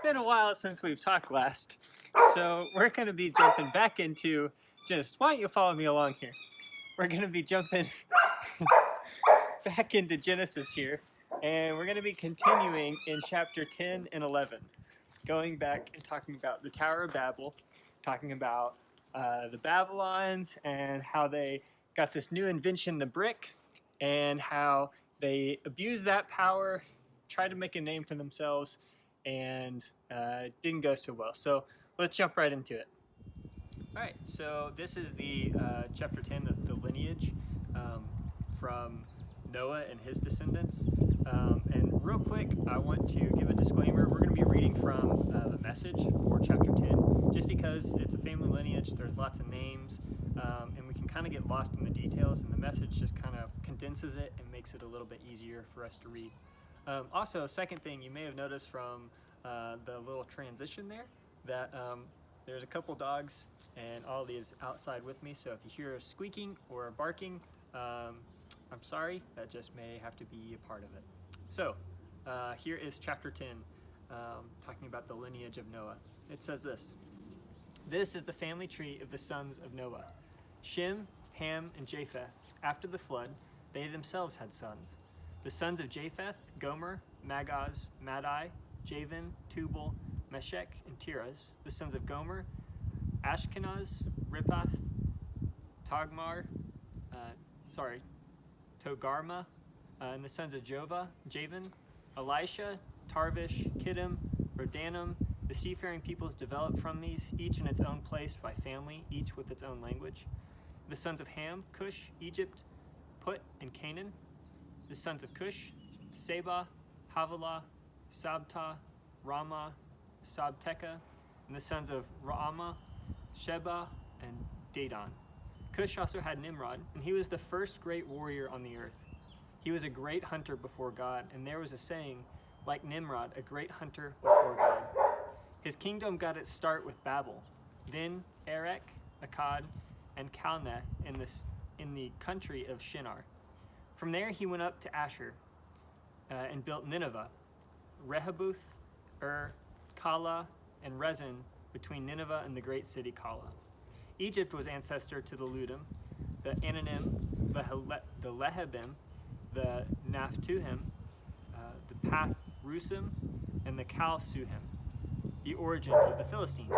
been a while since we've talked last, so we're going to be jumping back into why don't you follow me along here? We're going to be jumping back into Genesis here, and we're going to be continuing in chapter 10 and 11, going back and talking about the Tower of Babel, talking about the Babylons and how they got this new invention, the brick, and how they abused that power, tried to make a name for themselves, and it didn't go so well. So let's jump right into it. All right, so this is the chapter 10 of the lineage from Noah and his descendants. And real quick, I want to give a disclaimer. We're going to be reading from the Message for chapter 10, just because it's a family lineage, there's lots of names, and we can kind of get lost in the details, and the Message just kind of condenses it and makes it a little bit easier for us to read. Also, second thing, you may have noticed from the little transition there that there's a couple dogs and Ollie is outside with me, so if you hear a squeaking or a barking, I'm sorry, that just may have to be a part of it. So, here is chapter 10, talking about the lineage of Noah. It says this: This is the family tree of the sons of Noah. Shem, Ham, and Japheth. After the flood, they themselves had sons. The sons of Japheth, Gomer, Magaz, Madai, Javan, Tubal, Meshech, and Tiras. The sons of Gomer, Ashkenaz, Riphath, Togarma, and the sons of Javan, Elisha, Tarvish, Kittim, Rodanim. The seafaring peoples developed from these, each in its own place by family, each with its own language. The sons of Ham, Cush, Egypt, Put, and Canaan. The sons of Cush, Seba, Havilah, Sabta, Rama, Sabteka, and the sons of Raama, Sheba, and Dedan. Cush also had Nimrod, and he was the first great warrior on the earth. He was a great hunter before God, and there was a saying, like Nimrod, a great hunter before God. His kingdom got its start with Babel, then Erech, Akkad, and Calneh in the country of Shinar. From there he went up to Asher and built Nineveh, Rehoboth, Kala, and Rezin between Nineveh and the great city Kala. Egypt was ancestor to the Ludim, the Ananim, the Lehebim, the Naphtuhim, the Pathrusim, and the Calsuhim, the origin of the Philistines,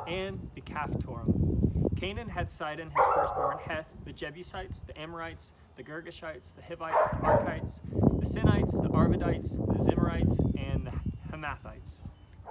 and the Caphtorim. Canaan had Sidon, his firstborn, Heth, the Jebusites, the Amorites, the Girgashites, the Hivites, the Archites, the Sinites, the Arvadites, the Zimrites, and the Hamathites.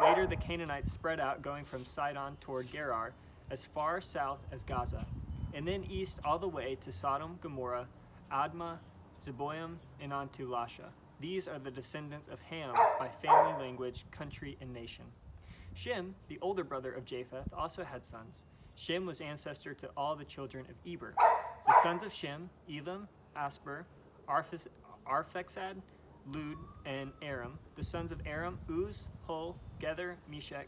Later, the Canaanites spread out, going from Sidon toward Gerar, as far south as Gaza, and then east all the way to Sodom, Gomorrah, Admah, Zeboim, and on to Lasha. These are the descendants of Ham by family, language, country, and nation. Shem, the older brother of Japheth, also had sons. Shem was ancestor to all the children of Eber. The sons of Shem, Elam, Asper, Arphaxad, Lud, and Aram. The sons of Aram, Uz, Hul, Gether, Meshech.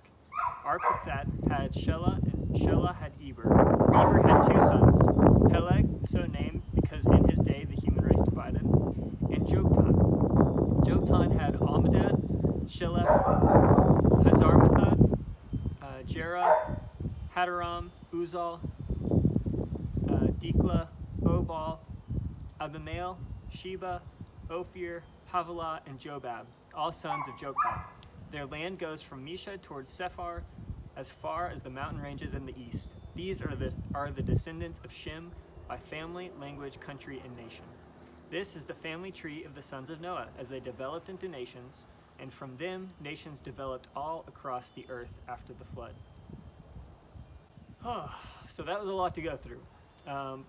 Arphaxad had Shelah, and Shelah had Eber. Eber had two sons, Peleg, so named because in his day the human race divided, and Joktan. Joktan had Almadad, Sheleph, Hazarmathad, Jerah, Hadaram, Uzal, Dikla, Obal, Abimael, Sheba, Ophir, Havilah, and Jobab, all sons of Joktan. Their land goes from Mesha towards Sephar, as far as the mountain ranges in the east. These are the descendants of Shem by family, language, country, and nation. This is the family tree of the sons of Noah, as they developed into nations, and from them nations developed all across the earth after the flood. So that was a lot to go through,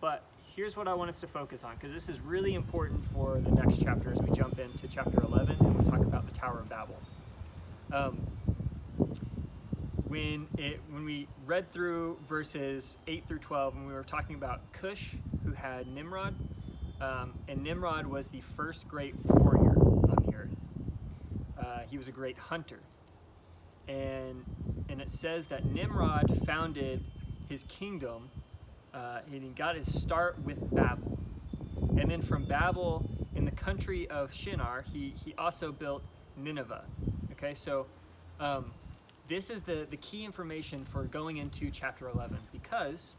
but here's what I want us to focus on, because this is really important for the next chapter as we jump into chapter 11 and we talk about the Tower of Babel. When we read through verses 8 through 12, and we were talking about Cush, who had Nimrod, and Nimrod was the first great warrior on the earth. He was a great hunter, and it says that Nimrod founded his kingdom, and he got his start with Babel, and then from Babel in the country of Shinar, he also built Nineveh. Okay, so this is the key information for going into chapter 11, because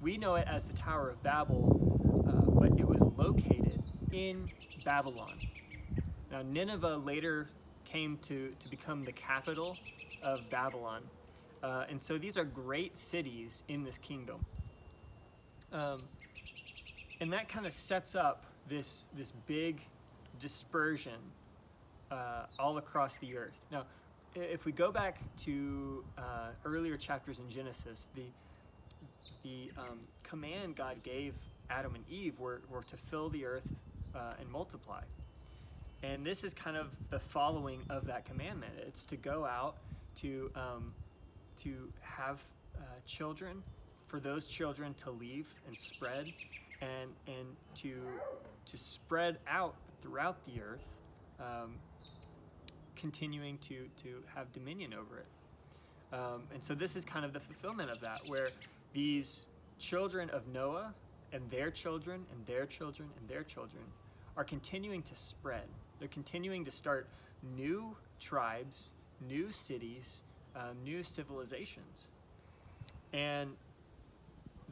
we know it as the Tower of Babel, but it was located in Babylon. Now, Nineveh later came to become the capital of Babylon. And so these are great cities in this kingdom. And that kind of sets up this big dispersion all across the earth. Now, if we go back to earlier chapters in Genesis, the command God gave Adam and Eve were to fill the earth and multiply. And this is kind of the following of that commandment. It's to go out to have children, for those children to leave and spread, and to spread out throughout the earth, continuing to have dominion over it. And so this is kind of the fulfillment of that, where these children of Noah and their children and their children and their children are continuing to spread. They're continuing to start new tribes, new cities, new civilizations. And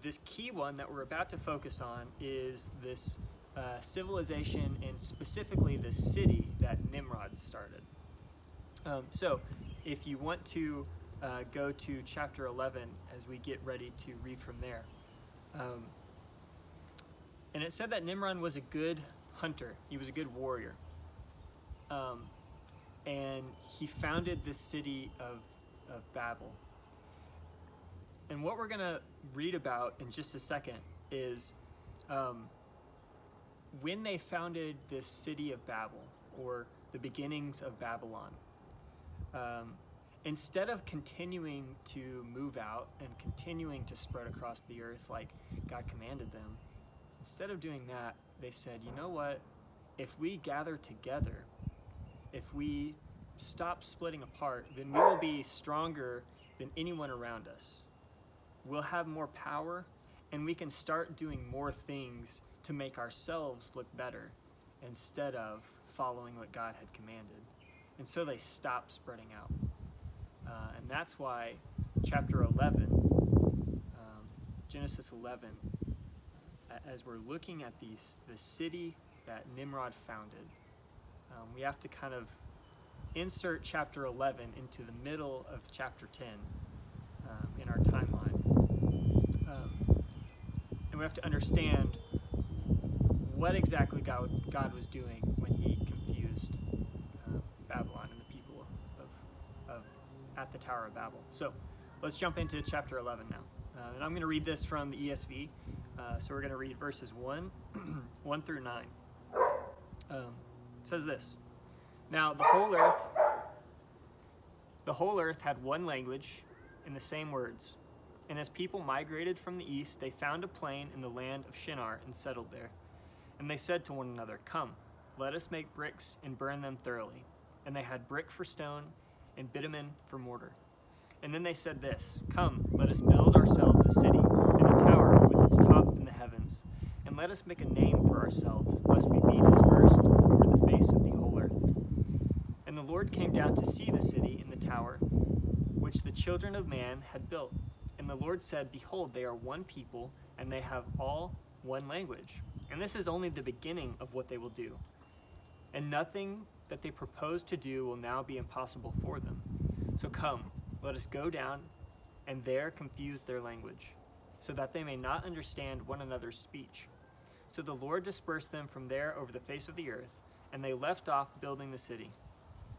this key one that we're about to focus on is this civilization, and specifically the city that Nimrod started. So if you want to go to chapter 11 as we get ready to read from there. And it said that Nimrod was a good hunter. He was a good warrior. And he founded this city of Babel. And what we're going to read about in just a second is when they founded this city of Babel, or the beginnings of Babylon, instead of continuing to move out and continuing to spread across the earth like God commanded them, instead of doing that, they said, you know what? If we gather together, if we stop splitting apart, then we will be stronger than anyone around us. We'll have more power, and we can start doing more things to make ourselves look better instead of following what God had commanded. And so they stopped spreading out. And that's why chapter 11, Genesis 11, as we're looking at the city that Nimrod founded, we have to kind of insert chapter 11 into the middle of chapter 10 in our timeline. And we have to understand what exactly God was doing when he confused Babylon and the people of at the Tower of Babel. So let's jump into chapter 11 now. And I'm going to read this from the ESV. So we're going to read verses 1 through 9. It says this: Now the whole earth had one language and the same words. And as people migrated from the east, they found a plain in the land of Shinar and settled there. And they said to one another, "Come, let us make bricks and burn them thoroughly." And they had brick for stone and bitumen for mortar. And then they said this: "Come, let us build ourselves a city and a tower with its top in the heavens. And let us make a name for ourselves, lest we be dispersed over the face of the whole earth." And the Lord came down to see the city and the tower, which the children of man had built. And the Lord said, "Behold, they are one people, and they have all one language. And this is only the beginning of what they will do. And nothing that they propose to do will now be impossible for them. So come, let us go down, and there confuse their language, so that they may not understand one another's speech." So the Lord dispersed them from there over the face of the earth, and they left off building the city.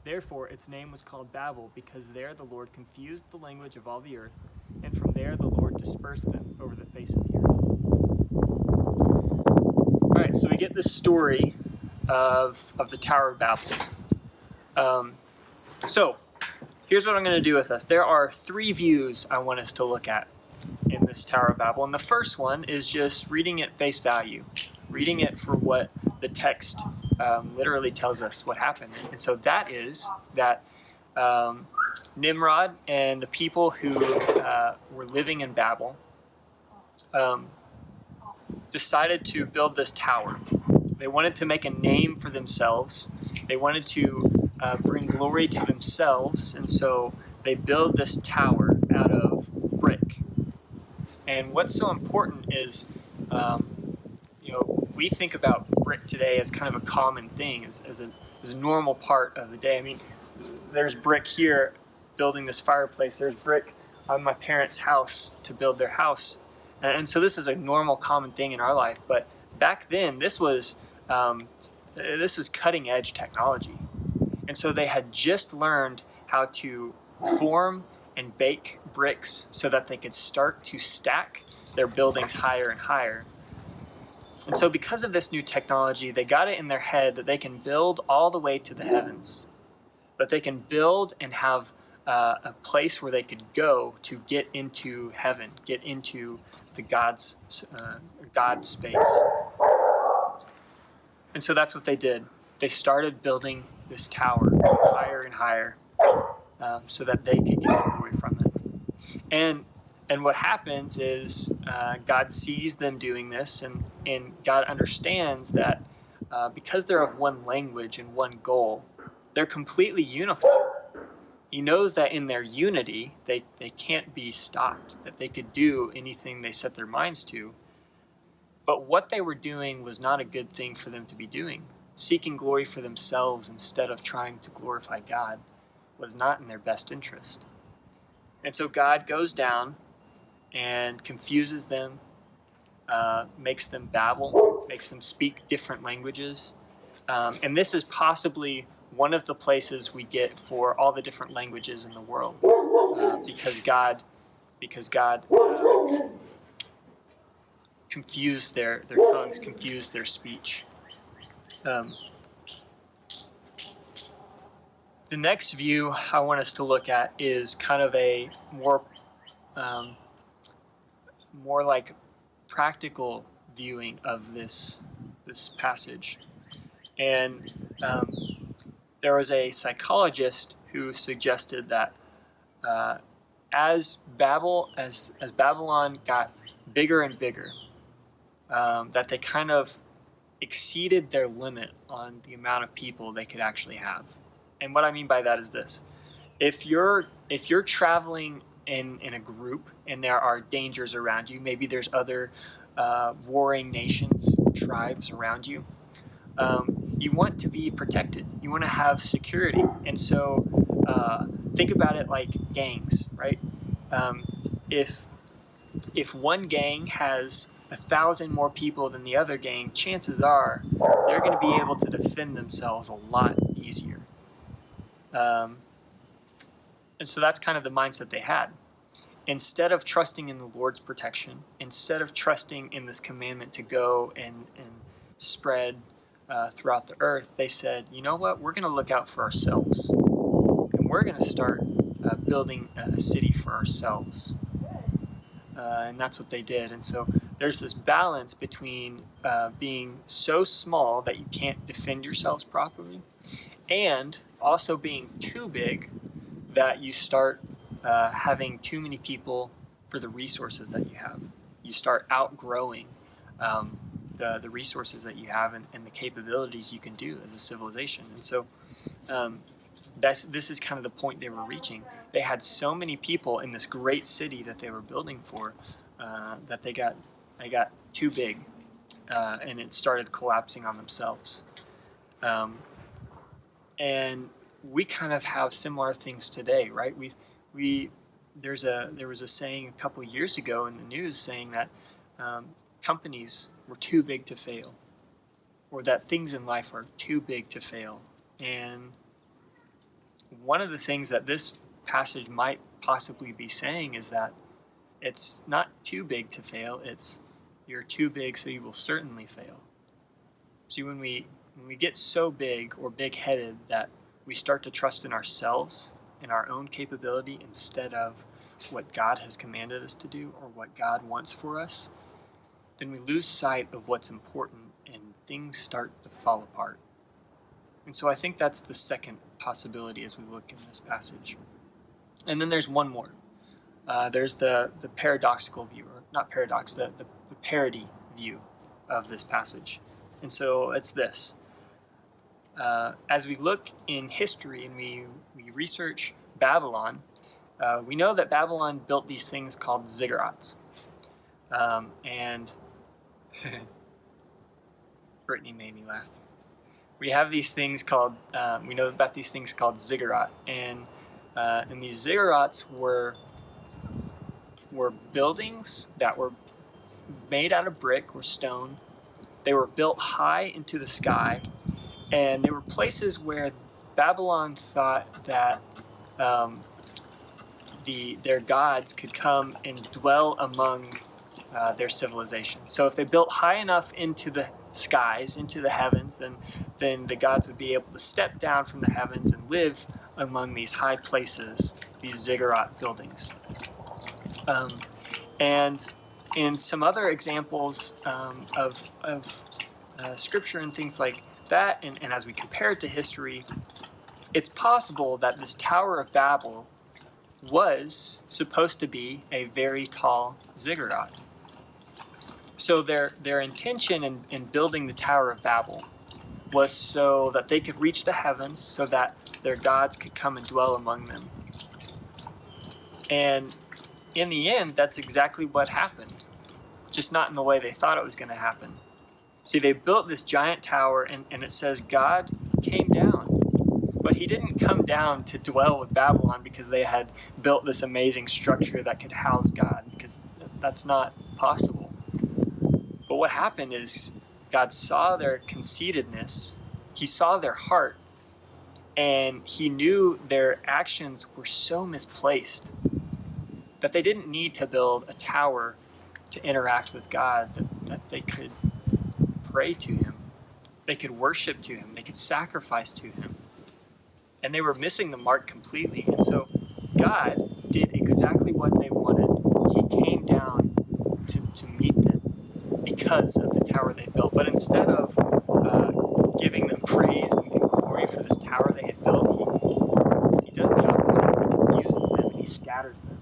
Therefore its name was called Babel, because there the Lord confused the language of all the earth, and from there the Lord dispersed them over the face of the earth. All right, so we get the story of the Tower of Babel. So here's what I'm going to do with us. There are 3 views I want us to look at in this Tower of Babel. And the first one is just reading at face value, reading it for what the text literally tells us what happened. And so that is that Nimrod and the people who were living in Babel decided to build this tower. They wanted to make a name for themselves. They wanted to bring glory to themselves, and so they build this tower out of brick. And what's so important is, we think about brick today as kind of a common thing, as a normal part of the day. I mean, there's brick here building this fireplace. There's brick on my parents' house to build their house. And so this is a normal, common thing in our life. But back then, this was cutting edge technology. And so they had just learned how to form and bake bricks so that they could start to stack their buildings higher and higher. And so because of this new technology, they got it in their head that they can build all the way to the heavens, that they can build and have a place where they could go to get into heaven, get into the God's space. And so that's what they did. They started building this tower higher and higher so that they could get the glory from it. And what happens is God sees them doing this, and God understands that because they're of one language and one goal, they're completely unified. He knows that in their unity, they can't be stopped, that they could do anything they set their minds to. But what they were doing was not a good thing for them to be doing. Seeking glory for themselves instead of trying to glorify God was not in their best interest. And so God goes down and confuses them, makes them babble, makes them speak different languages. And this is possibly one of the places we get for all the different languages in the world, because God confused their tongues, confused their speech. The next view I want us to look at is kind of a more like practical viewing of this passage. And there was a psychologist who suggested that as Babylon got bigger and bigger, that they kind of exceeded their limit on the amount of people they could actually have. And what I mean by that is this: if you're traveling in a group and there are dangers around you, maybe there's other warring nations, tribes around you, you want to be protected. You want to have security. And so think about it like gangs, right? If one gang has 1,000 more people than the other gang, chances are they're going to be able to defend themselves a lot easier. And so that's kind of the mindset they had. Instead of trusting in the Lord's protection, instead of trusting in this commandment to go and spread throughout the earth, they said, you know what, we're going to look out for ourselves. And we're going to start building a city for ourselves. And that's what they did. And so there's this balance between being so small that you can't defend yourselves properly, and also being too big that you start having too many people for the resources that you have. You start outgrowing the resources that you have and the capabilities you can do as a civilization. And so this is kind of the point they were reaching. They had so many people in this great city that they were building for that they got too big, and it started collapsing on themselves. And we kind of have similar things today, right? There was a saying a couple of years ago in the news saying that companies were too big to fail, or that things in life are too big to fail. And one of the things that this passage might possibly be saying is that it's not too big to fail, it's you're too big, so you will certainly fail. See, when we get so big or big-headed that we start to trust in ourselves, in our own capability, instead of what God has commanded us to do or what God wants for us, then we lose sight of what's important and things start to fall apart. And so I think that's the second possibility as we look in this passage. And then there's one more. There's the paradoxical view, or not paradox, the parody view of this passage. And so it's this. as we look in history and we research Babylon, we know that Babylon built these things called ziggurats. And Brittany made me laugh. We have these things called, we know about these things called ziggurat. And these ziggurats were buildings that were made out of brick or stone. They were built high into the sky, and they were places where Babylon thought that their gods could come and dwell among their civilization. So if they built high enough into the skies, into the heavens, then the gods would be able to step down from the heavens and live among these high places, these ziggurat buildings. And in some other examples of scripture and things like that, and as we compare it to history, it's possible that this Tower of Babel was supposed to be a very tall ziggurat. So their intention in building the Tower of Babel was so that they could reach the heavens, so that their gods could come and dwell among them. And in the end, that's exactly what happened, just not in the way they thought it was going to happen. See, they built this giant tower, and it says God came down. But he didn't come down to dwell with Babylon because they had built this amazing structure that could house God, because that's not possible. But what happened is God saw their conceitedness, he saw their heart, and he knew their actions were so misplaced that they didn't need to build a tower to interact with God, that they could pray to him, they could worship to him, they could sacrifice to him. And they were missing the mark completely. And so God did exactly what they wanted. He came down to meet them because of the tower they built. But instead of giving them praise and glory for this tower they had built, he does the opposite. He confuses them and he scatters them.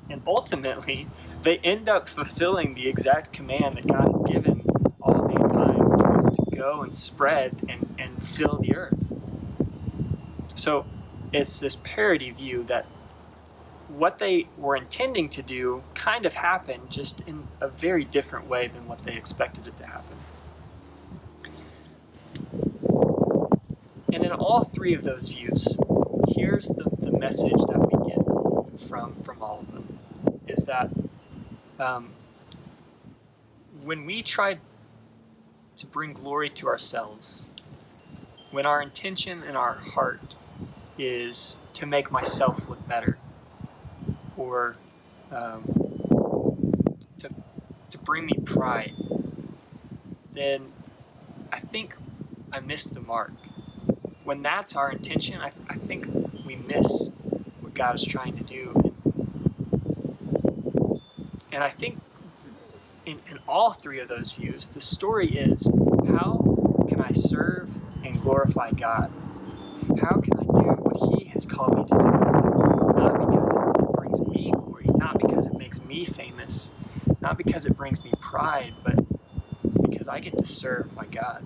And ultimately, they end up fulfilling the exact command that God had given all mankind, which was to go and spread and fill the earth. So it's this parody view that what they were intending to do kind of happened, just in a very different way than what they expected it to happen. And in all three of those views, here's the message that we get from all of them, is that when we try to bring glory to ourselves, when our intention and our heart is to make myself look better, or to bring me pride, then I think I miss the mark. When that's our intention, I think we miss what God is trying to do. And I think in all three of those views, the story is, how can I serve and glorify God? How can I do what he has called me to do? Not because it brings me glory, not because it makes me famous, not because it brings me pride, but because I get to serve my God.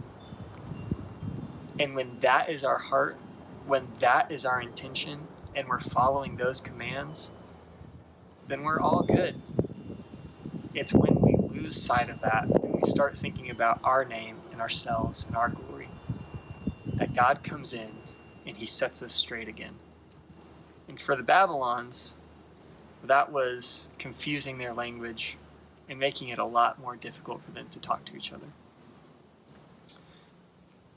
And when that is our heart, when that is our intention, and we're following those commands, then we're all good. It's when we lose sight of that and we start thinking about our name and ourselves and our glory that God comes in and he sets us straight again. And for the Babylons, that was confusing their language and making it a lot more difficult for them to talk to each other.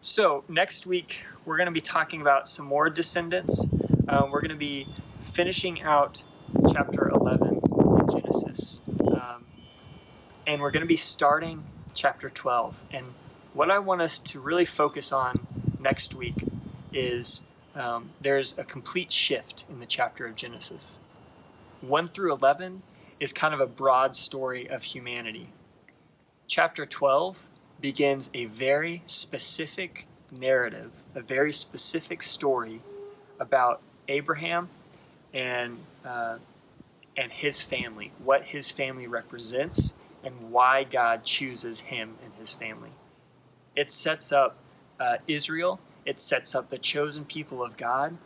So next week, we're going to be talking about some more descendants. We're going to be finishing out chapter 11 in Genesis. And we're going to be starting chapter 12. And what I want us to really focus on next week is there's a complete shift in the chapter of Genesis. 1 through 11 is kind of a broad story of humanity. Chapter 12 begins a very specific narrative, a very specific story about Abraham and his family, what his family represents, and why God chooses him and his family. It sets up Israel. It sets up the chosen people of God.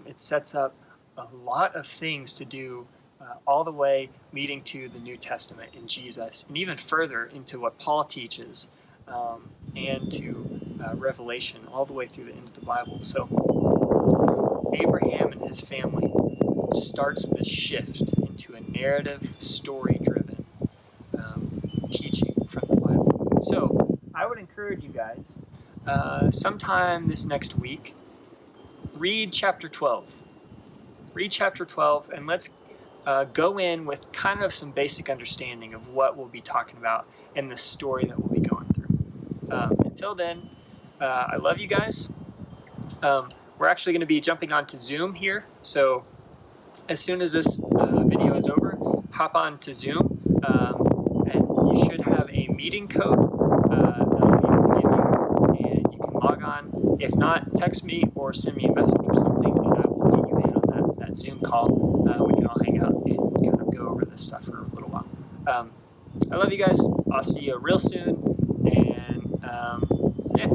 It sets up a lot of things to do all the way leading to the New Testament in Jesus, and even further into what Paul teaches and to Revelation, all the way through the end of the Bible. So Abraham and his family starts this shift into a narrative, story-driven teaching from the Bible. So I would encourage you guys, sometime this next week, read chapter 12. Read chapter 12, and let's go in with kind of some basic understanding of what we'll be talking about in the story that we'll be going through. Until then, I love you guys. We're actually going to be jumping onto Zoom here, so as soon as this video is over, hop on to Zoom, and you should have a meeting code that I'll be able to give you, and you can log on. If not, text me or send me a message or something, and I will get you in on that Zoom call. We can all hang out and kind of go over this stuff for a little while. I love you guys. I'll see you real soon, and yeah.